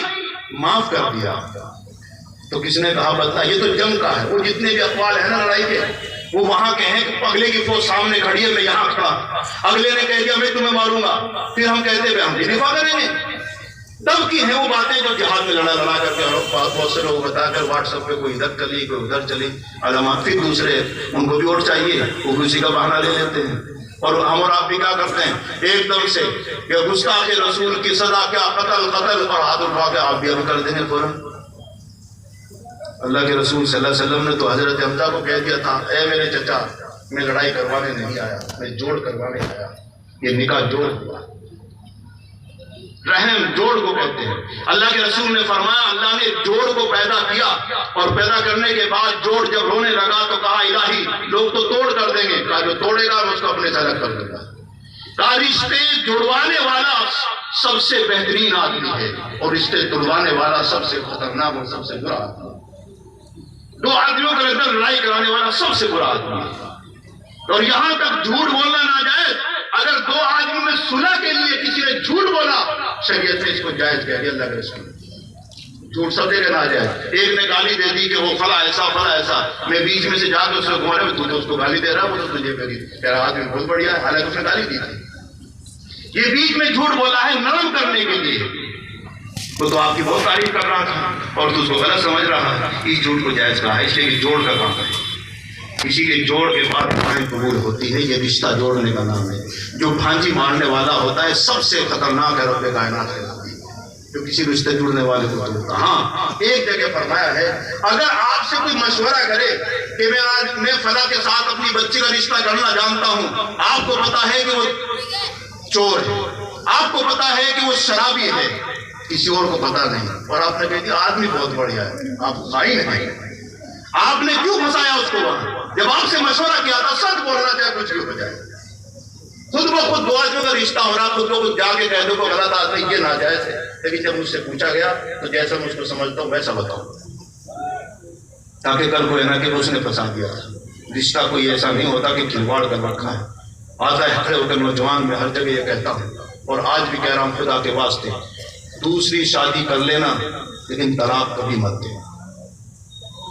معاف کر دیا. تو کس نے کہا بتلا یہ تو جنگ کا ہے. وہ جتنے بھی اقوال ہیں نا لڑائی کے وہ وہاں کہیں کہ اگلے کی فوج سامنے کھڑی ہے میں یہاں کھڑا, اگلے نے کہہ دیا میں تمہیں ماروں گا, پھر ہم کہتے ہیں ہم بھی دفاع کریں گے. تب کی ہیں وہ باتیں جو جہاد میں لڑا کر کے بہت سے لوگ بتا کر واٹس ایپ پہ کوئی ادھر چلی کوئی ادھر چلی علامات. پھر دوسرے ان کو بھی ووٹ چاہیے, وہ کسی کا بہانہ لے لیتے ہیں. اور ہم اور آپ بھی کیا کرتے ہیں ایک دم سے کہ گستاخ رسول کی سزا کیا قتل اور ہاتھ اٹھا کے آپ بھی ہم کر دیں گے فوراً. اللہ کے رسول صلی اللہ علیہ وسلم نے تو حضرت حمزہ کو کہہ دیا تھا اے میرے چچا میں لڑائی کروانے نہیں آیا, میں جوڑ کروانے آیا. یہ نکاح جوڑ ہوا, رحم جوڑ کو کہتے ہیں. اللہ کے رسول نے فرمایا اللہ نے جوڑ کو پیدا کیا اور پیدا کرنے کے بعد جوڑ جب رونے لگا تو کہا الہی لوگ تو توڑ کر دیں گے, کہا جو توڑے گا اس کو اپنے سے الگ کر دے گا. کہا رشتے جڑوانے والا سب سے بہترین آدمی ہے اور رشتے توڑوانے والا سب سے خطرناک اور سب سے برا آدمی. دو آدمیوں کے اندر لڑائی کرانے والا سب سے برا آدمی ہے. اور یہاں تک جھوٹ بولنا ناجائز. اگر دو آدمیوں میں صلح کے لیے کسی نے جھوٹ بولا شریعت نے اس کو جائز کہہ دیا. اللہ کے رسول جھوٹ سب جگہ ناجائز. ایک نے گالی دے دی کہ وہ فلاں ایسا فلاں ایسا, میں بیچ میں سے جا کے اس کو گھما رہا تو اس کو گالی دے رہا, وہ تو تجھے کہہ رہا آدمی بہت بڑھیا ہے, حالانکہ اس نے گالی دی تھی. یہ بیچ میں جھوٹ بولا ہے نرم کرنے کے لیے. وہ تو آپ کی بہت تعریف کر رہا تھا اور تو اس کو غلط سمجھ رہا ہے. اس جھوٹ کو جائز کہا ہے اس لیے کہ جوڑ کا کام ہے. کسی کے جوڑ کے بعد دعائیں قبول ہوتی ہے. یہ رشتہ جوڑنے کا نام ہے. جو پھانسی مارنے والا ہوتا ہے سب سے خطرناک ہے رب کائنات کے نام جو کسی رشتے جڑنے والے کو ہوتا. ہاں ایک جگہ فرمایا ہے اگر آپ سے کوئی مشورہ کرے کہ میں فلاں کے ساتھ اپنی بچی کا رشتہ کرنا جانتا ہوں, آپ کو پتا ہے کہ وہ چور ہے, آپ کو پتا ہے کہ وہ شرابی ہے, کسی اور کو پتا نہیں, اور آپ نے کہہ دیا آدمی بہت بڑھیا ہے, آپ خائن ہیں, آپ نے کیوں پھنسایا اس کو وہاں؟ جب آپ سے مشورہ کیا تھا سچ بولنا چاہے کچھ بھی ہو جائے. خود بخود دو آدمیوں کا رشتہ ہو رہا, خود بخود جا کے کہہ دو کہ غلط آدمی یہ ناجائز ہے. لیکن جب مجھ سے پوچھا گیا تو جیسا مجھ کو سمجھتا ہوں ویسا بتاؤں, تاکہ کل کو ہے نا کہ اس نے پھنسا دیا. رشتہ کوئی ایسا نہیں ہوتا کہ کھلواڑ کر رکھا ہے. آتا ہے کھڑے ہو کر نوجوان میں ہر جگہ یہ کہتا ہوں اور آج بھی کہہ رہا ہوں خدا کے واسطے, دوسری شادی کر لینا لیکن طلاق کبھی مت دے.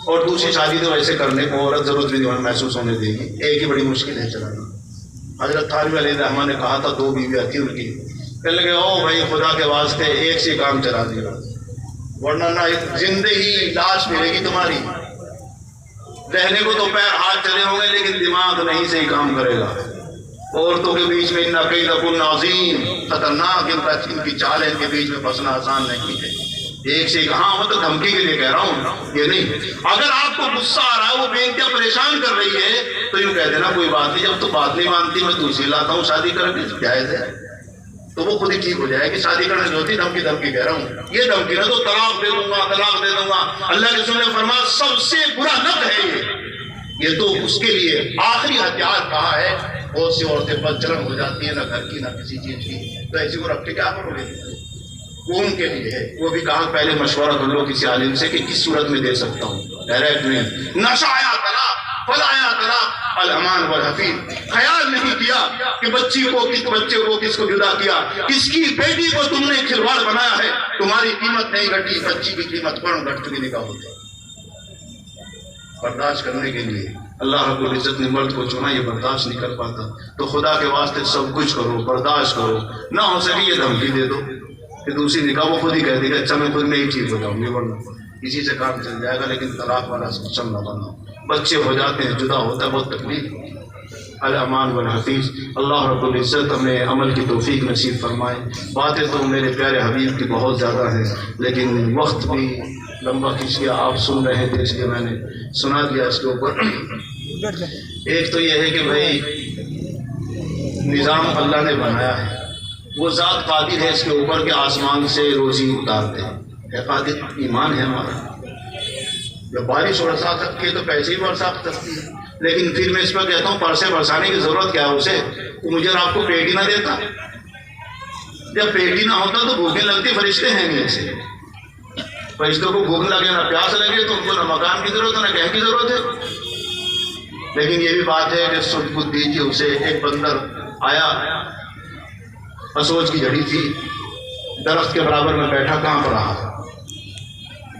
اور دوسری شادی تو ویسے کرنے کو عورت ضرورت بھی محسوس ہونے دے گی. ایک ہی بڑی مشکل ہے چلانا. حضرت تھانوی علیہ الرحمٰن نے کہا تھا دو بیویاں تھیں ان کی, کہنے لگے او بھائی خدا کے واسطے ایک سے کام چلا دیا ورنہ نہ زندگی لاش ملے گی تمہاری. رہنے کو تو پیر ہاتھ چلے ہوں گے لیکن دماغ نہیں صحیح کام کرے گا. عورتوں کے بیچ میں ان کیدکن عظیم, خطرناک ان کی چال ہے, ان کے بیچ میں پھنسنا آسان نہیں ہے. ایک سے ایک, ہاں میں تو دھمکی کے لیے کہہ رہا ہوں یہ نہیں. اگر آپ کو غصہ آ رہا ہے وہ بے انتہا پریشان کر رہی ہے تو یوں کہہ دینا کوئی بات نہیں, جب تو بات نہیں مانتی میں دوسری لاتا ہوں شادی کر کے جائز ہے. تو وہ خود ہی ٹھیک ہو جائے کہ شادی کرنے سے ہوتی دھمکی کہہ رہا ہوں, یہ دھمکی نہ تو طلاق دے دوں گا طلاق دے دوں گا. اللہ کے رسول نے فرمایا سب سے برا نق ہے یہ تو اس کے لیے آخری ہتھیار کہا ہے. بہت سی عورتیں بدچلن ہو جاتی ہیں نہ گھر کی نہ کسی چیز کی, تو ایسی کو رکھ کے کیا کرو گے؟ وہ ان کے لیے ہے. وہ بھی کہا پہلے مشورہ کر لو کسی عالم سے کہ کس صورت میں دے سکتا ہوں. ڈائریکٹ میں نشہ آیا طلاق فلایا طلاق الامان والحفیظ. خیال نہیں کیا کہ بچے کو کس کو جدا کیا, کس کی بیٹی کو تم نے کھلواڑ بنایا ہے. تمہاری قیمت نہیں گھٹی, بچی کی قیمت کون گھٹ چکی نکاح ہوتا. برداشت کرنے کے لیے اللہ رب العزت نے مرد کو چنا, یہ برداشت نہیں کر پاتا. تو خدا کے واسطے سب کچھ کرو, برداشت کرو. نہ ہو سکے یہ دھمکی دے دو کہ دوسری نکاح, وہ خود ہی کہہ دے گا اچھا میں خود میں ہی ٹھیک ہو جاؤں گی ورنہ کسی سے کام چل جائے گا. لیکن طلاق والا سسٹم نہ بناؤ. بچے ہو جاتے ہیں, جدا ہوتا ہے, بہت تکلیف. الامان والحفیظ. اللہ رب العزت ہمیں عمل کی توفیق نصیب فرمائے. باتیں تو میرے پیارے حبیب کی بہت زیادہ ہیں لیکن وقت بھی لمبا کھینچ گیا. آپ سن رہے تھے اس لیے میں نے سنا دیا اس کے اوپر. ایک تو یہ ہے کہ بھائی نظام اللہ نے بنایا ہے, وہ ذات قادر ہے اس کے اوپر کہ آسمان سے روزی اتارتے ہیں. قادر ایمان ہے ہمارا. جب بارش برسا سکتی ہے تو پیسے ہی برسا سکتی ہے. لیکن پھر میں اس پر کہتا ہوں پرسے برسانے کی ضرورت کیا ہے اسے؟ تو مجھے آپ کو پیٹ ہی نہ دیتا. جب پیٹ ہی نہ ہوتا تو بھوکیں لگتی. فرشتے ہیں نہیں سے, فرشتوں کو بھوک لگے نہ پیاس لگے تو ان کو نہ مکان کی ضرورت ہے نہ کہنے کی ضرورت ہے. لیکن یہ بھی بات ہے کہ سب کچھ دیجیے اسے. ایک بندر آیا, اسوچ کی جڑی تھی, درخت کے برابر میں بیٹھا کانپ رہا.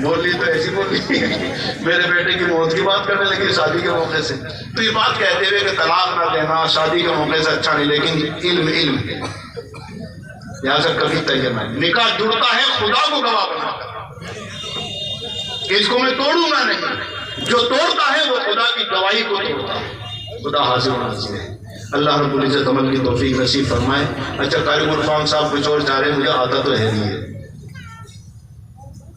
بول لی تو ایسی بول لی میرے بیٹے کی موت کی بات کرنے لگی شادی کے موقع سے. تو یہ بات کہتے ہوئے کہ طلاق نہ دینا شادی کے موقع سے اچھا نہیں، لیکن علم ہے، یہاں سے کبھی تیار نہیں. نکاح جڑتا ہے خدا کو گواہ بنا کر، اس کو میں توڑوں گا نہیں، جو توڑتا ہے وہ خدا کی گواہی کو توڑتا ہے. خدا حاضر ناظر ہے. اللہ رب العزت عمل کی توفیق نصیب فرمائے. اچھا قاری عرفان صاحب کچھ اور چاہ رہے ہیں، مجھے آتا تو ہے نہیں ہے.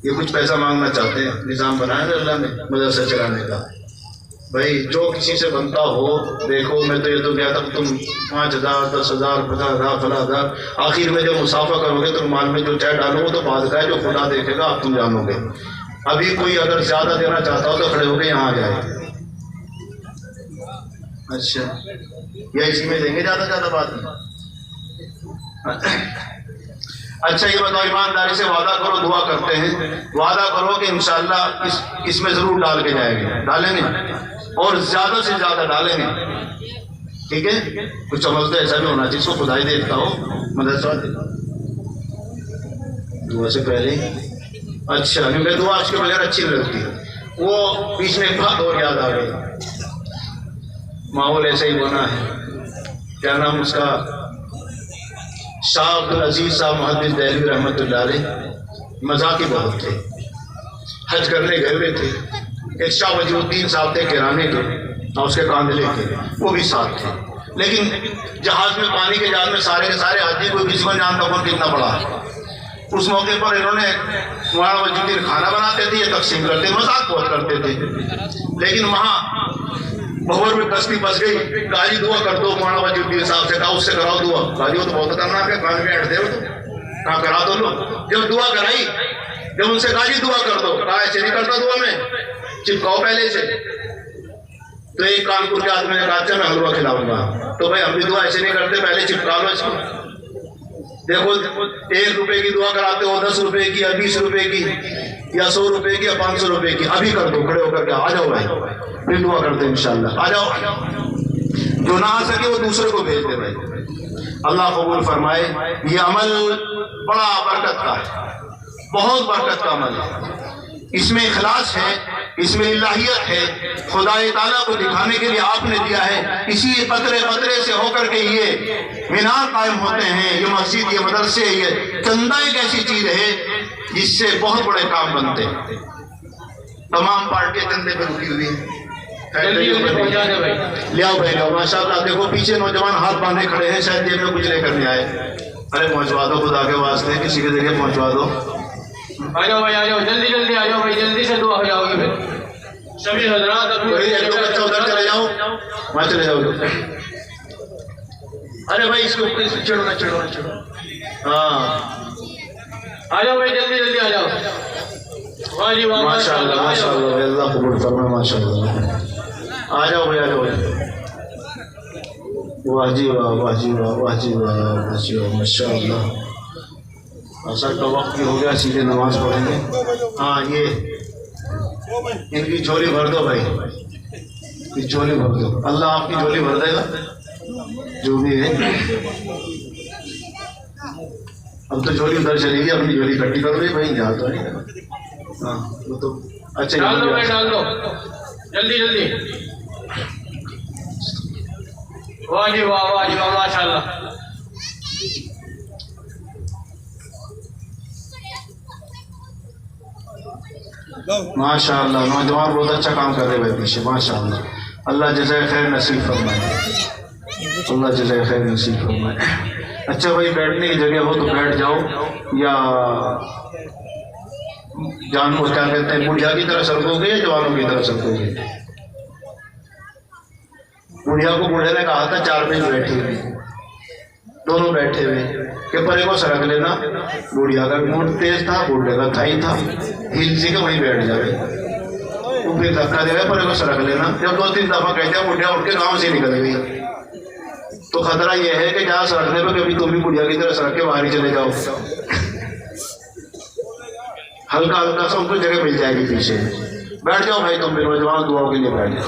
یہ کچھ پیسہ مانگنا چاہتے ہیں، نظام بنایا نا اللہ نے مدرسہ چلانے کا. بھائی جو کسی سے بنتا ہو، دیکھو میں تو یہ تو کہتا ہوں تم 5,000 10,000 50,000 فلاں ہزار، آخر میں جب مسافہ کرو گے تو مال میں جو چاہے ڈالو گے تو بعد کا ہے جو خدا دیکھے گا، آپ تم جانو گے. ابھی کوئی اگر زیادہ دینا چاہتا ہو تو کھڑے ہو کے یہاں آ جائے. اچھا یا اسی میں دیں گے زیادہ بات نہیں. اچھا یہ بتاؤ، ایمانداری سے وعدہ کرو، دعا کرتے ہیں، وعدہ کرو کہ انشاءاللہ اس میں ضرور ڈال کے جائیں گے، ڈالیں گے اور زیادہ سے زیادہ ڈالیں گے. ٹھیک ہے؟ کچھ عمل تو ایسا بھی ہونا چاہیے، اس کو خدا ہی دیکھتا ہو، مدرسہ دعا سے پہلے. اچھا کیونکہ دعا اس کے بغیر اچھی نہیں لگتی. وہ بیچ میں ایک بات اور یاد آ گئی، ماحول ایسا ہی بنا ہے. کیا نام اس کا، شاہ عبدالعزیز صاحب محدث دہلوی رحمۃ اللہ علیہ، مذاقی بہت تھے. حج کرنے گئے ہوئے تھے. ایک شاہ وجیہ الدین صاحب تھے کرانے کے اور اس کے کاندلے کے، وہ بھی ساتھ تھے. لیکن جہاز میں، پانی کے جہاز میں سارے کے سارے حاجی، کوئی کسی کو جانتا کون کتنا بڑا. اس موقع پر انہوں نے مولانا وجیہ الدین کھانا بناتے تھے، یہ تقسیم کرتے، مذاق بہت کرتے تھے. لیکن وہاں بہور میں کشتی پھنس گئی. قاری دعا کر دو، مولانا وجیہ الدین صاحب سے کہا اس سے کراؤ دعا. قاری وہ تو بہت خطرناک ہے، کان میں ہٹ دے تو کہاں کرا دو لو. جب دعا کرائی، جب ان سے کہا جی دعا کر دو، کہا ایسے نہیں کرتا دعا میں، چپکاؤ پہلے سے. تو ایک کانپور کے آدمی نے کہا اچھا میں حلوہ کھلاؤں گا. تو بھائی ہم بھی دعا ایسے نہیں کرتے، پہلے چپکا لو اس کو. دیکھو 1 روپے کی دعا کراتے ہو، 10 روپے کی یا 20 روپے کی یا 100 روپے کی یا 500 روپے کی. ابھی کر دو کھڑے ہو کر کے، آ جاؤ بھائی پھر دعا کرتے ہیں انشاءاللہ. آ جاؤ، جو نہ آ سکے وہ دوسرے کو بھیج دے. بھائی اللہ قبول فرمائے. یہ عمل بڑا برکت کا ہے، بہت برکت کا عمل ہے. اس میں اخلاص ہے، اس میں الہیت ہے. خدا تعالیٰ کو دکھانے کے لیے آپ نے دیا ہے. اسی قطرے قطرے سے ہو کر کے یہ مینار قائم ہوتے ہیں، یہ مسجد، یہ مدرسے. یہ چندہ ایک ایسی چیز ہے جس سے بہت بڑے کام بنتے ہیں. تمام پارٹیاں چندے پہ رکی ہوئی ہیں. لے آؤ بھائی، ماشاء اللہ. دیکھو پیچھے نوجوان ہاتھ باندھے کھڑے ہیں، شاید جیب میں کچھ لے کرنے آئے. ارے پہنچوا دو خدا کے واسطے، کسی کے ذریعے پہنچوا دو. آ جاؤ بھائی، آ جاؤ، جلدی جلدی آ جاؤ بھائی، جلدی سے دعا ہو جاؤ گے. سبھی حضرات بچہ ادھر چلے جاؤ، وہاں چلے جاؤ. ارے بھائی اس کو چڑھو نہ چڑھو. ہاں آ جاؤ بھائی، جلدی جلدی آ جاؤ. واہ جی واہ، ماشاء اللہ ماشاء اللہ. اللہ قبول فرمائے. ماشاء اللہ. آ جاؤ بھائی، آ جاؤ. واہ جی واہ، واہ جی واہ، واہ جی واہ، واہ جی واہ، ماشاء اللہ. اثر کا وقت بھی ہو گیا، سیدھے نماز پڑھیں گے. ہاں یہ ان کی جھولی بھر دو بھائی، یہ جھولی بھر دو. اللہ آپ کی جھولی بھر دے گا جو بھی ہے. اب تو جھولی ادھر چلے گی، اپنی جھولی اکٹھی کر رہی بھائی، جہاں تو نہیں. ہاں وہ تو اچھا ڈال دو بھائی، ڈال دو جلدی جلدی. واہ جی واہ، واہ جی واہ، ماشاء اللہ. ماشاء اللہ. نوجوان بہت اچھا کام کر رہے بھائی پیچھے، ماشاء اللہ. اللہ جزائے خیر نصیب فرمائے، اللہ جزائے خیر نصیب فرمائے. اچھا بھائی بیٹھنے کی جگہ ہو تو بیٹھ جاؤ، یا جان کو کیا کہتے ہیں، بڑھیا کی طرح سرکو گے یا جوانوں کی طرح سرکو گے؟ بڑھیا کو بوڑھے نے کہا تھا 4 بجے بیٹھے ہوئے، دونوں بیٹھے ہوئے کہ پرے کو سرک لینا. بوڑھیا کا موڈ تیز تھا، بوڑھے کا تھائی تھا، ہل سی کے وہیں بیٹھ جائے. وہ پھر دھکا دے گا، پرے کو سرک لینا. جب 2-3 دفعہ کہتے ہیں بوڑھیا اٹھ کے گاؤں سے نکل گئی. تو خطرہ یہ ہے کہ جہاں سرکنے پہ کبھی تم بھی بڑھیا کی طرح سرک کے باہر ہی چلے جاؤ. ہلکا ہلکا سب کو جگہ مل جائے گی پیچھے. بیٹھ جاؤ بھائی تم بھی، نوجوان دعاؤں کے لیے بیٹھ جاؤ.